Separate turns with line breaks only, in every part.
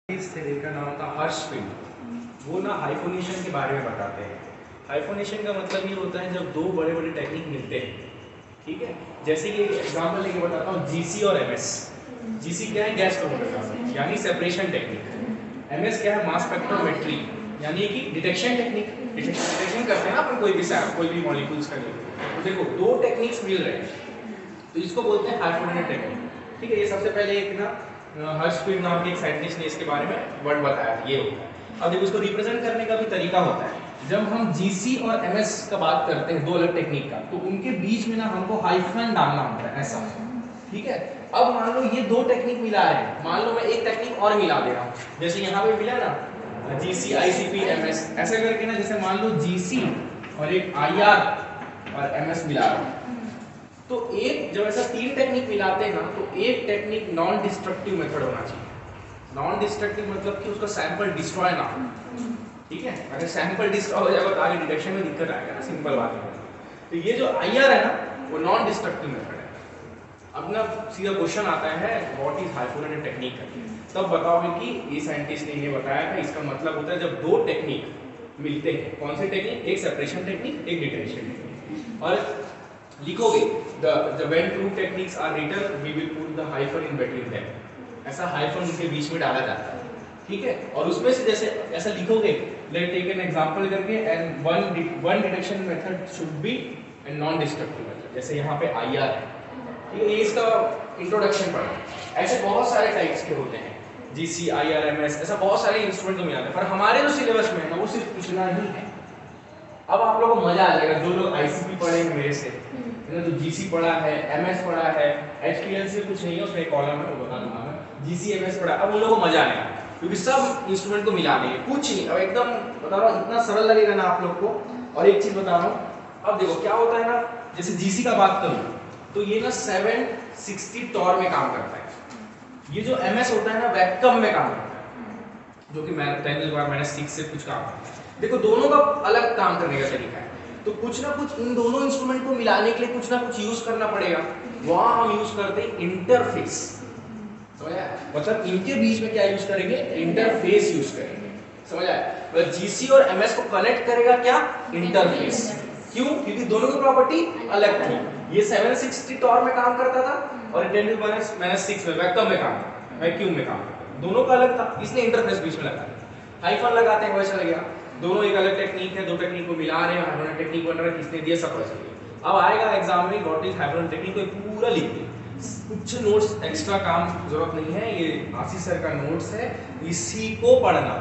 जिनका नाम था हर्षफील्ड, वो ना हाइफोनेशन के बारे में बताते हैं। हाइफोनेशन का मतलब ये होता है जब दो बड़े बड़े टेक्निक मिलते हैं, ठीक है। जैसे कि एग्जांपल लेके बताता हूँ, जीसी और एमएस। जीसी क्या है? गैस क्रोमेटोग्राफी यानी सेपरेशन टेक्निक। एमएस क्या है? मास स्पेक्ट्रोमेट्री यानी कि डिटेक्शन टेक्निक। डिटेक्शन करते हैं ना अपन कोई भी मॉलिक्यूल्स का लिए। तो देखो दो टेक्निक्स मिल रहे हैं, तो इसको बोलते हैं हाइफोनेटेड टेक्निक, ठीक है। ये सबसे पहले एक ना हर्षफील्ड नाम के एक साइंटिस्ट ने इसके बारे में वर्ड बताया, ये होता है। अब देखो इसको रिप्रेजेंट करने का भी तरीका होता है। जब हम जीसी और एमएस का बात करते हैं, दो अलग टेक्निक का, तो उनके बीच में ना हमको हाइफन डालना होता है, ऐसा, ठीक है। अब मान लो ये दो टेक्निक मिला है, मान लो मैं एक टेक्निक और मिला दे रहा हूँ, जैसे यहाँ पे मिला ना जीसी आईसीपी एमएस, ऐसा करके ना, जैसे मान लो जीसी और एक आईआर और एमएस मिला रहा हूँ, तो एक जब ऐसा तीन टेक्निक मिलाते हैं ना, तो एक टेक्निक नॉन डिस्ट्रक्टिव मेथड होना चाहिए। नॉन डिस्ट्रक्टिव मतलब कि उसका सैंपल डिस्ट्रॉय ना हो, ठीक है। अगर सैंपल डिस्ट्रॉय हो जाएगा तो आगे डिटेक्शन में दिक्कत आएगा ना, सिंपल बात है। तो ये जो आईआर है ना, वो नॉन डिस्ट्रक्टिव मेथड है। अब ना सीधा क्वेश्चन आता है, व्हाट इज हाइफोनेटेड टेक्निक? तब बताओगे कि ये साइंटिस्ट ने ये बताया था, इसका मतलब होता है जब दो टेक्निक मिलते हैं। कौन से टेक्निक? एक सेपरेशन टेक्निक, एक डिटेक्शन टेक्निक। और लिखोगे the when two techniques are written we will put the hyphen in between them, ऐसा हाइफन उनके बीच में डाला जाता है, ठीक है। और उसमें से जैसे ऐसा लिखोगे, लेट टेक एन एग्जांपल करके, and one detection method should be and non destructive method, जैसे यहाँ पे आईआर है, ठीक है। ये इसका इंट्रोडक्शन पढ़ा। ऐसे बहुत सारे टाइप्स के होते हैं, जीसी आईआर एमएस, ऐसा बहुत सारे इंस्ट्रूमेंट को मिलाते हैं, पर हमारे जो सिलेबस में है ना, वो सिर्फ पूछना ही है। अब आप लोगों को मजा आ जाएगा, जो लोग आईसीपी पढ़े हैं मेरे से, जो जीसी पढ़ा है, एमएस पढ़ा है, एचपीएलसी कुछ नहीं है, उसमें एक कॉलम है, वो बता दूंगा मैं, जीसी एमएस पढ़ा। अब उन लोगों को मजा आएगा क्योंकि सब इंस्ट्रूमेंट को मिला देंगे, कुछ नहीं। अब एकदम बता रहा हूँ, इतना सरल लगेगा ना आप लोग को। और एक चीज बता रहा हूँ, अब देखो क्या होता है ना, जैसे जीसी का बात करूँ तो ये ना 760 टॉर में काम करता है। ये जो एमएस होता है ना, वैक्यूम में काम करता है, जो कि मैं 10⁻⁻⁶ से कुछ काम करता है। देखो दोनों का अलग काम करने का तरीका है, तो कुछ ना कुछ इन दोनों इंस्ट्रूमेंट को मिलाने के लिए कुछ ना कुछ यूज करना पड़ेगा। वहां हम यूज करते हैं इंटरफेस, समझा? मतलब इनके बीच में क्या यूज करेंगे? इंटरफेस यूज करेंगे, समझा? मतलब जीसी और एमएस को कनेक्ट करेगा क्या? इंटरफेस। क्यों? क्योंकि दोनों की प्रॉपर्टी अलग थी। ये 760 टॉर में काम करता था और 10⁻⁻⁶ में वैक्यूम में काम करता, वैक्यूम में काम करता, दोनों का अलग था, इसलिए इंटरफेस बीच में लगा। हाइफन लगाते हैं, वैसा लगेगा। दोनों एक अलग टेक्निक है, दो टेक्निक को मिला रहे हैं, हाइफन टेक्निक बन रहा है, किसने दिया, सब पता चलिए। अब आएगा एग्जाम में व्हाट इज हाइफन टेक्निक, तो पूरा लिख दे। कुछ नोट्स एक्स्ट्रा काम जरूरत नहीं है, ये आशीष सर का नोट्स है, इसी को पढ़ना,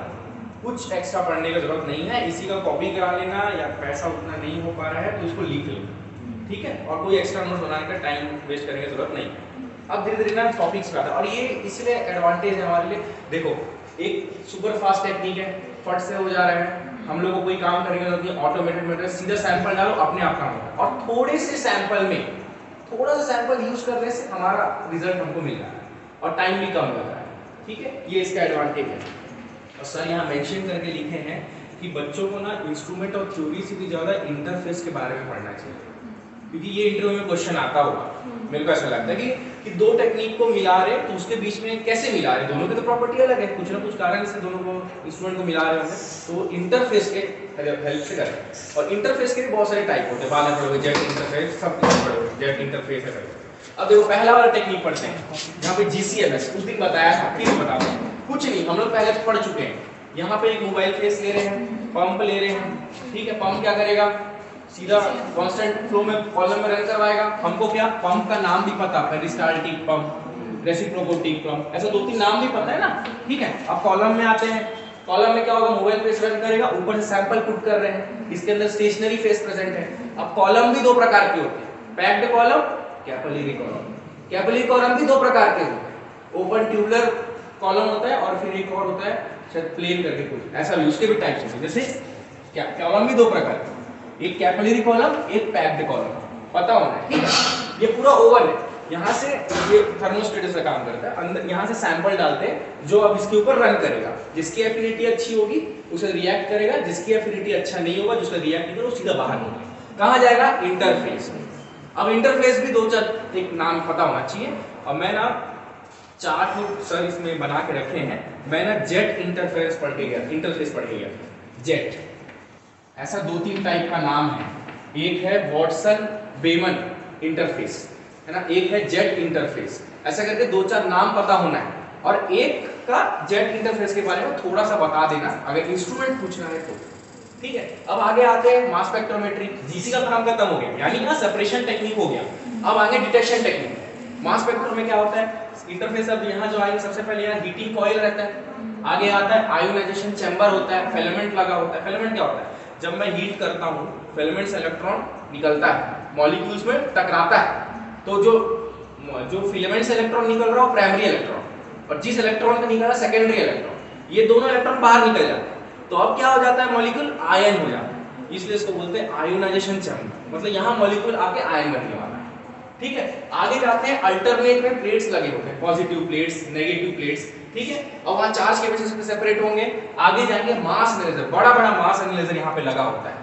कुछ एक्स्ट्रा पढ़ने की जरूरत नहीं है। इसी का कॉपी करा लेना, या पैसा उतना नहीं हो पा रहा है तो इसको लिख लो, ठीक है। और कोई एक्स्ट्रा नोट्स बनाने का टाइम वेस्ट करने की जरूरत नहीं है। अब धीरे धीरे ना टॉपिक्स पे आता है, और ये इसलिए एडवांटेज है हमारे लिए। देखो एक सुपर फास्ट टेक्निक है, फट से हो जा रहा है, हम लोग को कोई काम करने की जरूरत नहीं, ऑटोमेटेड मेथड, सीधा सैंपल डालो, अपने आप काम होगा। और थोड़े से सैंपल में, थोड़ा सा सैंपल यूज करने से हमारा रिजल्ट हमको मिल रहा है और टाइम भी कम लग रहा है, ठीक है। ये इसका एडवांटेज है। और सर यहाँ मेंशन करके लिखे हैं कि बच्चों को ना इंस्ट्रूमेंट और थ्योरी से भी ज्यादा इंटरफेस के बारे में पढ़ना चाहिए, क्योंकि ये इंटरव्यू में क्वेश्चन आता होगा। मेरे को ऐसा लगता है कि दो टेक्निक को मिला रहे, तो उसके बीच में कैसे मिला रहे, दोनों की तो प्रॉपर्टी अलग है, कुछ ना कुछ कारण से दोनों को इंस्ट्रूमेंट को मिला रहे होंगे, तो इंटरफेस के हेल्प से करें। और इंटरफेस के भी बहुत सारे टाइप होते हैं, बाद में पढ़ोगे, जेट इंटरफेस, सब कुछ पढ़ोगे, जेट इंटरफेस है। अब देखो पहला वाला टेक्निक पढ़ते हैं, यहाँ पे जीसीएमएस उस दिन बताया था, फिर बता दूं, कुछ नहीं, हम लोग पहले पढ़ चुके हैं। यहाँ पे एक मोबाइल फेस ले रहे हैं, पंप ले रहे हैं, ठीक है। पंप क्या करेगा? सीधा कांस्टेंट फ्लो में कॉलम में रन करवाएगा। हमको क्या पंप का नाम भी पता, पेरिस्टाल्टिक पंप, रेसिप्रोकेटिंग पंप, ऐसा दो तीन नाम भी पता है ना, ठीक है। अब कॉलम में आते हैं, कॉलम में क्या होगा? मोबाइल फेस रन करेगा, ऊपर से सैंपल पुट कर रहे हैं, इसके अंदर स्टेशनरी फेस प्रेजेंट है। अब कॉलम भी दो प्रकार के होते हैं, packed column, capillary column. Capillary column भी दो प्रकार के होते हैं, ओपन ट्यूबुलर कॉलम होता है, और फिर एक और होता है शायद प्लेन करके कुछ, ऐसा भी उसके भी टाइप्स होते हैं। जैसे क्या कॉलम भी दो प्रकार के, एक कैपिलरी कॉलम, एक पैक्ड कॉलम, पता होना है, ठीक है। ये पूरा ओवन है, यहाँ से ये थर्मोस्टेट से काम करता है, अंदर यहाँ से सैंपल डालते हैं, जो अब इसके ऊपर रन करेगा, जिसकी एफिनिटी अच्छी होगी उसे रिएक्ट करेगा, जिसकी एफिनिटी अच्छा नहीं होगा, जिसका रिएक्ट नहीं करेगा, वो सीधा बाहर निकलेगा। कहाँ जाएगा? इंटरफेस में। अब इंटरफेस भी दो चार एक नाम पता होना चाहिए। और मैं ना चार्ट सर इसमें बना के रखे हैं। मैं ना जेट इंटरफेस पढ़ के गया। जेट ऐसा 2-3 टाइप का नाम है। एक है वॉटसन बेमन इंटरफेस, है ना, एक है जेट इंटरफेस, ऐसा करके 2-4 नाम पता होना है। और एक का जेट इंटरफेस के बारे में थोड़ा सा बता देना अगर इंस्ट्रूमेंट पूछना है तो, ठीक है। अब आगे आते हैं मास स्पेक्ट्रोमेट्री। जीसी का काम खत्म हो गया, यानी ना सेपरेशन टेक्निक हो गया। अब आगे डिटेक्शन टेक्निक। मास स्पेक्ट्रो में क्या होता है, इंटरफेस अब यहाँ जो आएंगे, सबसे पहले यहाँ हीटिंग कॉइल रहता है, आगे आता है आयोनाइजेशन चैम्बर होता है, फिलामेंट लगा होता है। फिलामेंट क्या होता है, जब मैं हीट करता हूँ फिलामेंट से इलेक्ट्रॉन निकलता है, मॉलिक्यूल्स में टकराता है, तो जो फिलामेंट से इलेक्ट्रॉन निकल रहा है प्राइमरी इलेक्ट्रॉन, और जिस इलेक्ट्रॉन का निकल रहा है सेकेंडरी इलेक्ट्रॉन, ये दोनों इलेक्ट्रॉन बाहर निकल जाते हैं। तो अब क्या हो जाता है, मॉलिक्यूल आयन हो जाता है, इसलिए इसको बोलते हैं आयोनाइजेशन चैम्बर। मतलब यहाँ मॉलिक्यूल आके आयन बनने वाला है, ठीक है। आगे जाते हैं अल्टरनेट में प्लेट्स लगे होते हैं, पॉजिटिव प्लेट्स, नेगेटिव प्लेट्स, ठीक है। और वहाँ चार्ज के बेसिस पे सेपरेट होंगे। आगे जाएंगे मास एनालाइजर, बड़ा मास एनालाइजर यहाँ पे लगा होता है,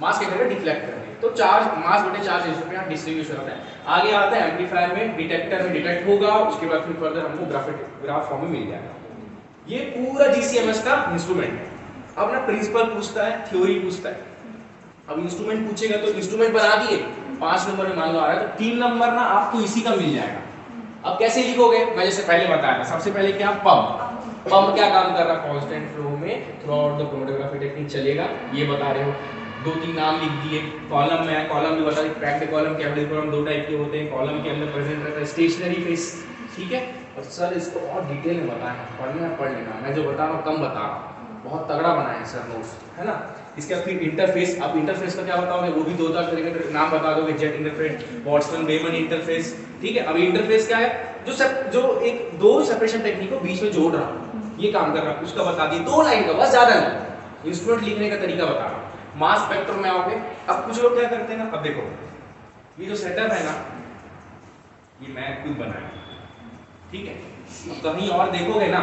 मास के करके डिफ्लेक्ट करने, तो चार्ज मास बटे चार्ज रेशियो पे यहाँ डिस्ट्रीब्यूशन होता है। आगे आता है एम्पलीफायर में, डिटेक्टर में डिटेक्ट होगा, उसके बाद फिर फर्दर हमको ग्राफ फॉर्म में मिल जाएगा। ये पूरा जीसीएमएस का इंस्ट्रूमेंट है। अब ना प्रिंसिपल पूछता है, थ्योरी पूछता है। अब इंस्ट्रूमेंट पूछेगा तो इंस्ट्रूमेंट बना दिए, 5 नंबर में मान लो आ रहा है, तो 3 नंबर ना आपको इसी का मिल जाएगा। अब कैसे लिखोगे, मैं जैसे पहले बताया था, सबसे पहले क्या, पंप क्या काम कर रहा है, कांस्टेंट फ्लो में through out the chromatography technique चलेगा, ये बता रहे हो। 2-3 नाम लिख दिए। कॉलम में है, कॉलम भी बता दी, packed column, capillary column, 2 type के होते हैं। कॉलम के अंदर प्रेजेंट रहता है स्टेशनरी फेस, ठीक है। और सर इसको और डिटेल में बताया, पढ़ना पढ़ लेना, मैं जो बता रहा हूँ कम बता रहा हूँ, बहुत तगड़ा बनाया है सर नोट्स, है ना। इसके बाद फिर इंटरफेस। अब इंटरफेस का क्या बताओगे, वो भी 2-4 तरह के नाम बता दोगे, जेट इंटरफेस, वॉटसन बेमन इंटरफेस, ठीक है। अब इंटरफेस क्या है, जो एक 2 सेपरेशन टेक्निक को बीच में जोड़ रहा हूँ, ये काम कर रहा है, उसका बता दिए, 2 लाइन का, बस ज्यादा नहीं। इंस्ट्रूमेंट लिखने का तरीका बता रहा हूँ। मास स्पेक्ट्रम में आओगे, अब कुछ लोग क्या करते हैं ना, अब देखो ये जो सेटअप है ना, ये मैं खुद बनाया, ठीक है। अब कहीं और देखोगे ना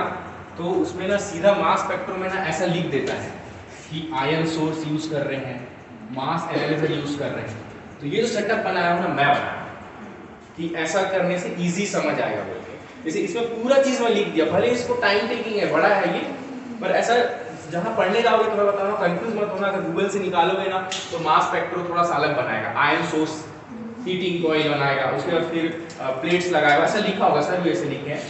तो उसमें ना सीधा मास स्पेक्ट्रम में ना ऐसा लिख देता है कि आयन सोर्स यूज कर रहे हैं, मास एनालाइजर यूज कर रहे हैं। तो ये जो सेटअप बनाया हूं ना, मैं बनाया कि ऐसा करने से इजी समझ आएगा बोल के। जैसे इसमें पूरा चीज मैं लिख दिया, भले इसको टाइम टेकिंग है, बड़ा है ये, पर ऐसा जहां पढ़ने जाओगे तो मैं बता रहा हूँ कंफ्यूज मत होना। अगर गूगल से निकालोगे ना तो मास स्पेक्ट्रो थोड़ा सा अलग बनाएगा, आयन सोर्स, हीटिंग कॉइल बनाएगा, उसके बाद फिर प्लेट्स लगाएगा, ऐसा लिखा होगा। सर भी ऐसे लिखे हैं,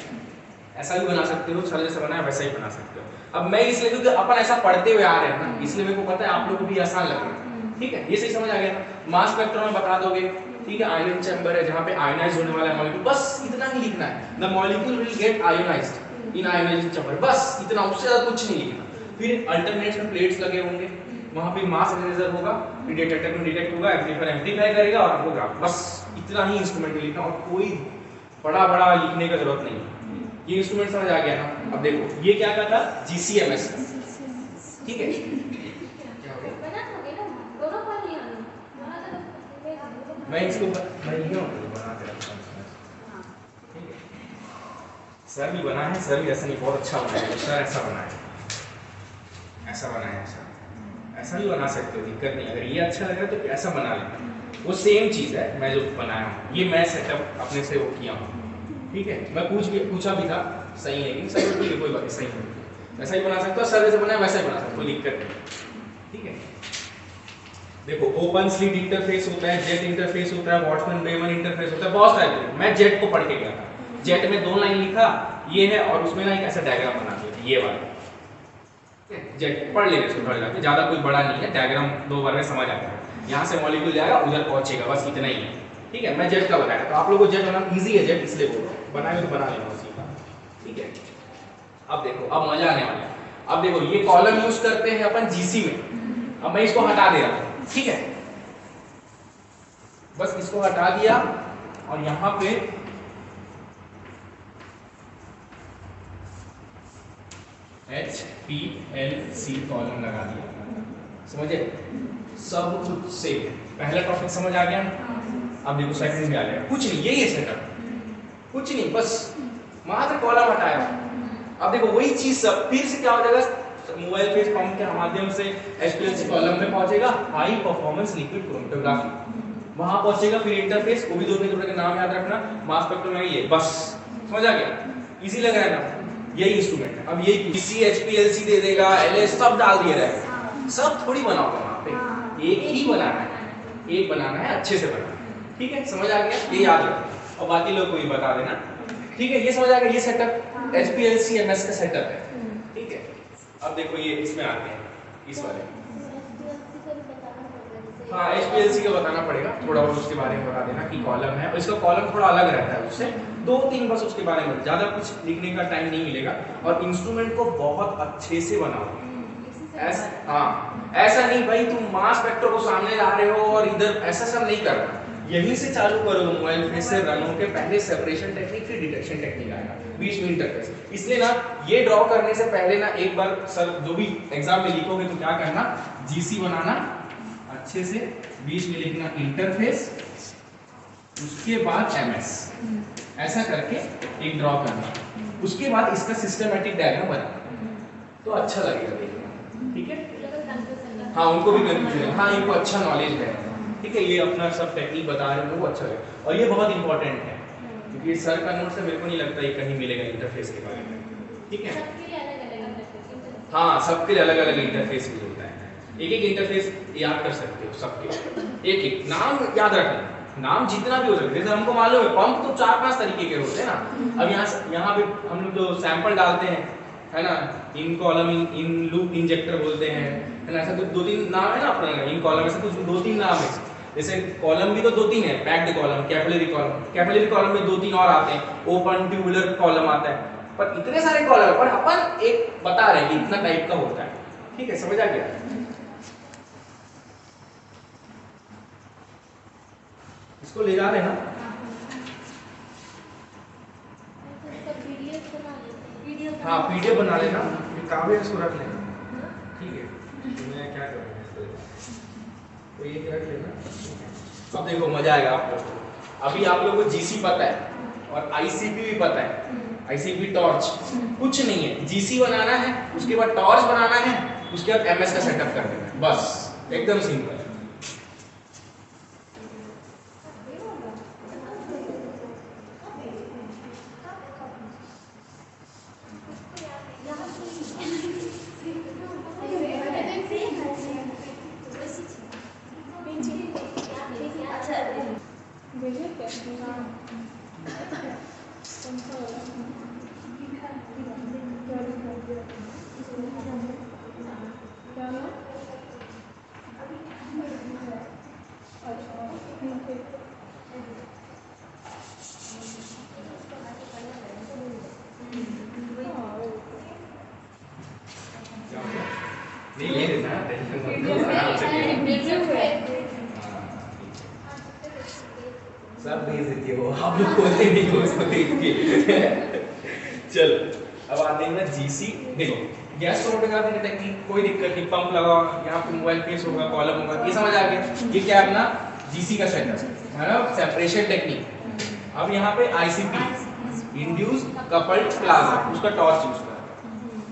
ऐसा भी बना सकते हो, सर जैसे बनाया वैसा ही बना सकते हो। अब मैं इसलिए क्योंकि अपन ऐसा पढ़ते हुए आ रहे हैं ना, इसलिए मेरे को पता है आप लोगों को भी आसान लग रहा है, ठीक है। ये सही समझ आ गया ना। मास स्पेक्ट्रम में बता दोगे, ठीक है, आयन चैम्बर है जहाँ पे आयनाइज होने वाला है मॉलिक्यूल, बस इतना ही लिखना है। The molecule will get ionized in ionization chamber, बस इतना, उससे ज्यादा कुछ नहीं लिखना। फिर अल्टरनेट में प्लेट्स लगे होंगे, वहां पे मास एनालाइजर होगा, फिर डिटेक्टर में डिटेक्ट होगा, एम्पलीफायर एम्पलीफाई करेगा और आपको ग्राफ, बस इतना ही इंस्ट्रूमेंट लिखना, और कोई बड़ा लिखने का जरूरत नहीं। ये इंस्ट्रूमेंट समझ आ गया ना। अब देखो ये क्या कहता है, जीसीएमएस, ठीक है। मैं इसको मैं ये बना के रखता हूं, ठीक है। सर भी बना है, सर भी ऐसा नहीं, बहुत अच्छा बनाया है सर, ऐसा बनाया, ऐसा बनाया, ऐसा भी बना सकते हो, दिक्कत नहीं। अगर ये अच्छा लग रहा है तो ऐसा बना लेना, वो सेम चीज़ है मैं जो बनाया हूँ, ये मैं सेटअप अपने से वो किया हूँ, ठीक है। मैं पूछा भी था, सही है कि सही, ठीक है, कोई बात नहीं, सही है, ऐसा ही बना सकते हो। सर जैसे बनाया वैसा ही बना सकते हो, कोई दिक्कत नहीं, ठीक है। देखो ओपन स्लिट इंटरफेस होता है, जेट इंटरफेस होता है, वॉटसन बेमन इंटरफेस होता है, बहुत सारे। मैं जेट को पढ़ के गया था, जेट में 2 लाइन लिखा, ये है, और उसमें ना एक ऐसा डायग्राम बना दिया, ये वाला जेट पढ़ लेने से पढ़ जाते, ज्यादा कोई बड़ा नहीं है, डायग्राम 2 बार में समझ आता है। यहाँ से मॉलिक्यूल जाएगा, उधर पहुंचेगा, बस इतना ही है, ठीक है। मैं जेट का बनाया, तो आप लोगों को जेट बनाना इजी है, जेट इसलिए बोल रहा हूँ, बनाए तो बना लेना उसी का, ठीक है। अब देखो, अब मजा आने वाला है। अब देखो ये कॉलम यूज करते हैं अपन जीसी में, अब मैं इसको हटा दे रहा हूँ, ठीक है, बस इसको हटा दिया, और यहाँ पे HPLC कॉलम लगा दिया, समझे, सब कुछ से पहला टॉपिक समझ आ गया। अब देखो सेकंड में आ जाएगा, कुछ नहीं, यही है सेटअप, कुछ नहीं, बस मात्र कॉलम हटाया। अब देखो वही चीज सब फिर से क्या हो जाएगा, मोबाइल फेस पंप के माध्यम से HPLC कॉलम में पहुंचेगा, हाई परफॉर्मेंस लिक्विड क्रोमैटोग्राफी, वहां पहुंचेगा। फिर इंटरफेस, वो भी 2-3 तरह के नाम याद रखना, मास स्पेक्ट्रोम है ये, बस समझ आ गया। इजी लग रहा है ना, यही इंस्ट्रूमेंट है। अब यही पीसी एचपीएलसी दे देगा, एलएस सब डाल दिया रहेगा, सब थोड़ी बनाओगे वहाँ पे, एक ही बनाना है, एक बनाना है, अच्छे से बनाना है। ठीक है, समझ आ गया, ये याद रखो और बाकी लोग को भी बता देना। ठीक है, ये समझ आ गया, ये सेटअप एचपीएलसी एमएस का सेटअप है। ठीक है, अब देखो ये इसमें आते हैं, इस वाले। हाँ, एचपीएलसी का बताना पड़ेगा थोड़ा बहुत, उसके बारे में बता देना कि कॉलम है, और इसका कॉलम थोड़ा अलग रहता है उससे, 2-3 बस उसके बारे में, ज़्यादा कुछ लिखने का टाइम नहीं मिलेगा। और इंस्ट्रूमेंट को बहुत अच्छे से बनाओ। हाँ, ऐसा नहीं भाई तुम मास स्पेक्ट्रो को सामने ला रहे हो और इधर, ऐसा सब नहीं करना। यहीं से चालू करो, मोबाइल फेस से रन होके पहले सेपरेशन टेक्निक फिर डिटेक्शन टेक्निक आएगा, बीच में इंटरफेस। इसलिए ना ये ड्रॉ करने से पहले ना एक बार सर जो भी एग्जाम में लिखोगे तो क्या करना, जीसी बनाना अच्छे से, बीच में लिखना इंटरफेस, उसके बाद एमएस, ऐसा करके एक ड्रॉ करना, उसके बाद इसका सिस्टमैटिक डायग्राम बनाना, तो अच्छा लगेगा देखना। ठीक है, हाँ उनको भी कंफ्यूजन है, हाँ इनको अच्छा नॉलेज है। ठीक है, ये अपना सब टेक्निक बता रहे हैं वो अच्छा लगेगा, और ये बहुत इंपॉर्टेंट है क्योंकि सर का नोट से मेरे को नहीं लगता ये कहीं मिलेगा इंटरफेस के बारे में। ठीक है, हाँ सबके लिए अलग अलग इंटरफेस यूज होता है, एक एक इंटरफेस याद कर सकते हो सबके, एक एक नाम याद रखना, नाम जितना भी हो सकता है। जैसे हमको मालूम है पंप तो 4-5 तरीके के होते हैं ना, अब यहाँ पे हम लोग जो सैंपल डालते हैं है ना, इन कॉलम इन लूप इंजेक्टर बोलते हैं, है ना, ऐसा तो 2-3 नाम है ना अपना, इन कॉलम ऐसे कुछ 2-3 नाम है। जैसे कॉलम भी तो 2-3 है, packed column, capillary column, capillary column में 2-3 और आते हैं, ओपन ट्यूबुलर कॉलम आता है, पर इतने सारे कॉलम, पर अपन एक बता रहे हैं कि इतना टाइप का होता है। ठीक है, समझ आ गया? इसको ले जा रहे हैं ना, हाँ पीडीएफ बना लेना, काव्य इसको रख लेना। ठीक है, तो मैं क्या करूँगा इसको, तो ये रख लेना। अब देखो मजा आएगा आपको, अभी आप लोगों को जीसी पता है और आईसीपी भी पता है, आईसीपी टॉर्च कुछ नहीं है, जीसी बनाना है, उसके बाद टॉर्च बनाना है, उसके बाद एमएस का सेटअप कर देना है, बस एकदम सिंपल। सब भेज देती हो आप लोग, खोलते नहीं हो उसको देख के। चलो अब आते हैं ना जीसी। देखो गैस क्रोमेटोग्राफी की टेक्निक कोई दिक्कत नहीं, पंप लगाओ, यहाँ पे मोबाइल फेस होगा, कॉलम होगा, ये समझ आ गया। ये क्या है अपना जीसी का सेटअप है ना, सेपरेशन टेक्निक। अब यहाँ पे आईसीपी इंड्यूस कपल्ड प्लाज्मा, उसका टॉर्च यूज करो।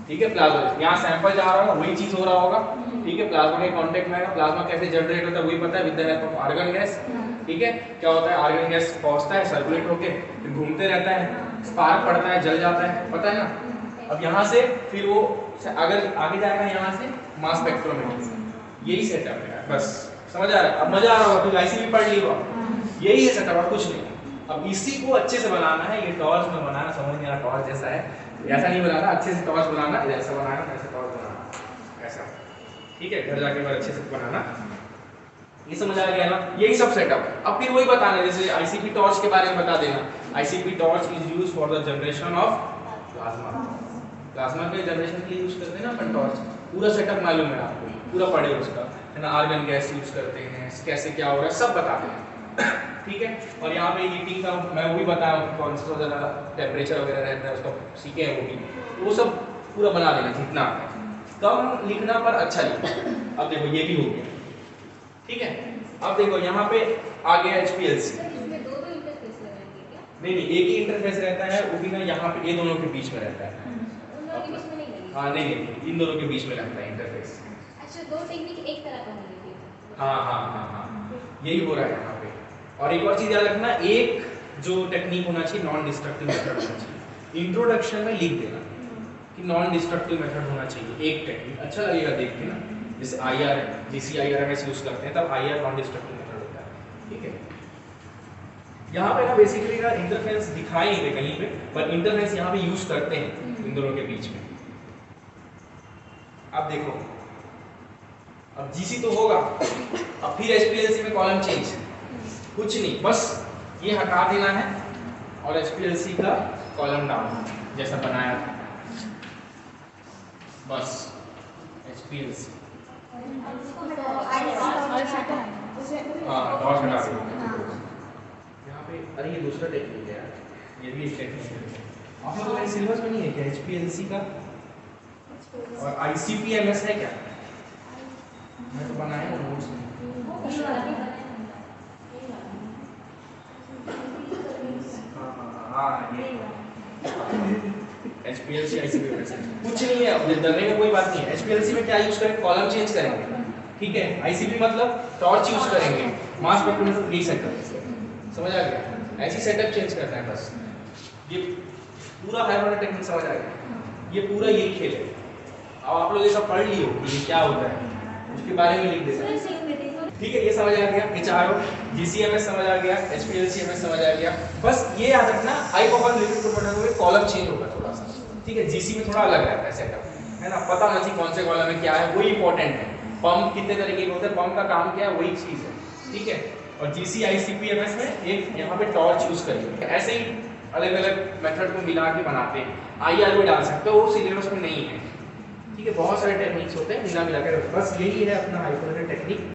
ठीक है, प्लाज्मा यहाँ सैंपल जा रहा होगा, वही चीज हो रहा होगा। ठीक है, प्लाज्मा के कांटेक्ट में आएगा, प्लाज्मा कैसे जनरेट होता है वही पता है, with the help of argon gas. ठीक है, क्या होता है, आर्गन गैस पहुंचता है, सर्कुलेट होके फिर घूमते रहता है, स्पार्क पड़ता है, जल जाता है, पता है ना। अब यहाँ से फिर वो अगर आगे जाएगा यहाँ से मास स्पेक्ट्रोमेट्री, यही सेटअप है बस, समझ आ रहा है? अब मजा आ रहा होगा क्योंकि आईसीपी पढ़ लिया, यही है सेटअप और कुछ नहीं। अब इसी को अच्छे से बनाना है, ये टॉर्च में बनाना, समझ नहीं आ रहा टॉर्च जैसा है, ऐसा नहीं बनाना, अच्छे से टॉर्च बनाना, ऐसा बनाना, ऐसा टॉर्च बनाना, ऐसा। ठीक है, घर जाके बार अच्छे से बनाना। ये समझ आ गया ना, यही सब सेटअप। अब फिर वही बताना, जैसे आईसीपी टॉर्च के बारे में बता देना। ICP torch is used for the generation of plasma, plasma के जनरेशन के लिए यूज करते हैं ना अपन टॉर्च। पूरा सेटअप मालूम है आपको, पूरा पढ़े उसका, है ना। आर्गन गैस यूज करते हैं, कैसे क्या हो रहा है सब बता दें। ठीक है, और यहाँ पे हीटिंग का मैं वो भी बताया, कौन सा ज़्यादा टेम्परेचर वगैरह रहता है उसका सीखे हैं वो भी, वो सब पूरा बना देना जितना कम लिखना पर अच्छा लिखना। अब देखो ये भी हो गया। ठीक है, अब देखो यहाँ पे आ गया HPLC। नहीं, एक ही इंटरफेस रहता है, वो भी ना यहाँ पे ये दोनों के बीच में रहता है। हाँ नहीं, इन दोनों के बीच में लगता है इंटरफेस।
अच्छा, दो टेक्निक एक तरह का होने की।
हाँ, यही हो रहा है यहाँ पे। और एक और चीज याद रखना, एक जो टेक्निक होना चाहिए नॉन डिस्ट्रक्टिव मेथड होना चाहिए। इंट्रोडक्शन में लिख देना कि नॉन डिस्ट्रक्टिव मेथड होना चाहिए एक टेक्निक, अच्छा लगेगा देख के ना। जैसे IR GCIRMS यूज करते हैं तब IR नॉन डिस्ट्रक्टिव मेथड होता है, ठीक है। यहाँ पे ना बेसिकली ना इंटरफेरेंस दिखाई नहीं दे कहीं पे, पर इंटरफेरेंस यहाँ पे यूज करते हैं इन दोनों के बीच में। अब देखो, अब GC तो होगा, अब फिर HPLC में कॉलम चेंज, कुछ नहीं, बस ये हटा देना है और HPLC का कॉलम डाउन जैसा बनाया था, बस HPLC हाँ डॉट हटा दो यहाँ पे। अरे ये दूसरा टेक्निक है यार, ये भी एक टेक्निक है, आप लोगों के सिलेबस में नहीं है क्या HPLC का? और ICP-MS है क्या? मैं तो बनाया हूँ नोट्स में। हाँ ये HPLC ICP-MS कुछ नहीं है, अब डरने का कोई बात नहीं है। HPLC में क्या यूज करेंगे? कॉलम चेंज करेंगे, ठीक है। ICP मतलब टॉर्च यूज करेंगे, मास स्पेक्ट्रोमीटर री सेटअप, समझ आ गया? ऐसी सेटअप चेंज करना है बस। ये पूरा हाइपर टेक्निक समझ आ गया, ये पूरा यही खेल है। अब आप लोग ये सब पढ़ लिए हो कि ये क्या होता है, उसके बारे में लिख देते हैं, ठीक है। ये समझ आ गया, ये चारों GCMS समझ आ गया, HPLC-MS समझ आ गया। बस ये याद रखना हाई परफॉर्मेंस लिक्विड प्रोपेलर में कॉलम चेंज होगा थोड़ा सा, ठीक है। GC में थोड़ा अलग रहता है सेटअप, है ना, पता होना चाहिए कौन से कॉलम में क्या है, वही इंपॉर्टेंट है। पंप कितने तरीके के होते हैं, पंप का काम क्या है, वही चीज है, ठीक है। और GC ICP-MS में एक यहाँ पे टॉर्च यूज करेंगे, ऐसे ही अलग अलग मेथड को मिला के बनाते हैं। IR में डाल सकते हो, वो सिलेबस में नहीं है, ठीक है। बहुत सारे टेक्निक्स होते हैं मिला मिला कर, बस यही है अपना हाइपर टेक्निक।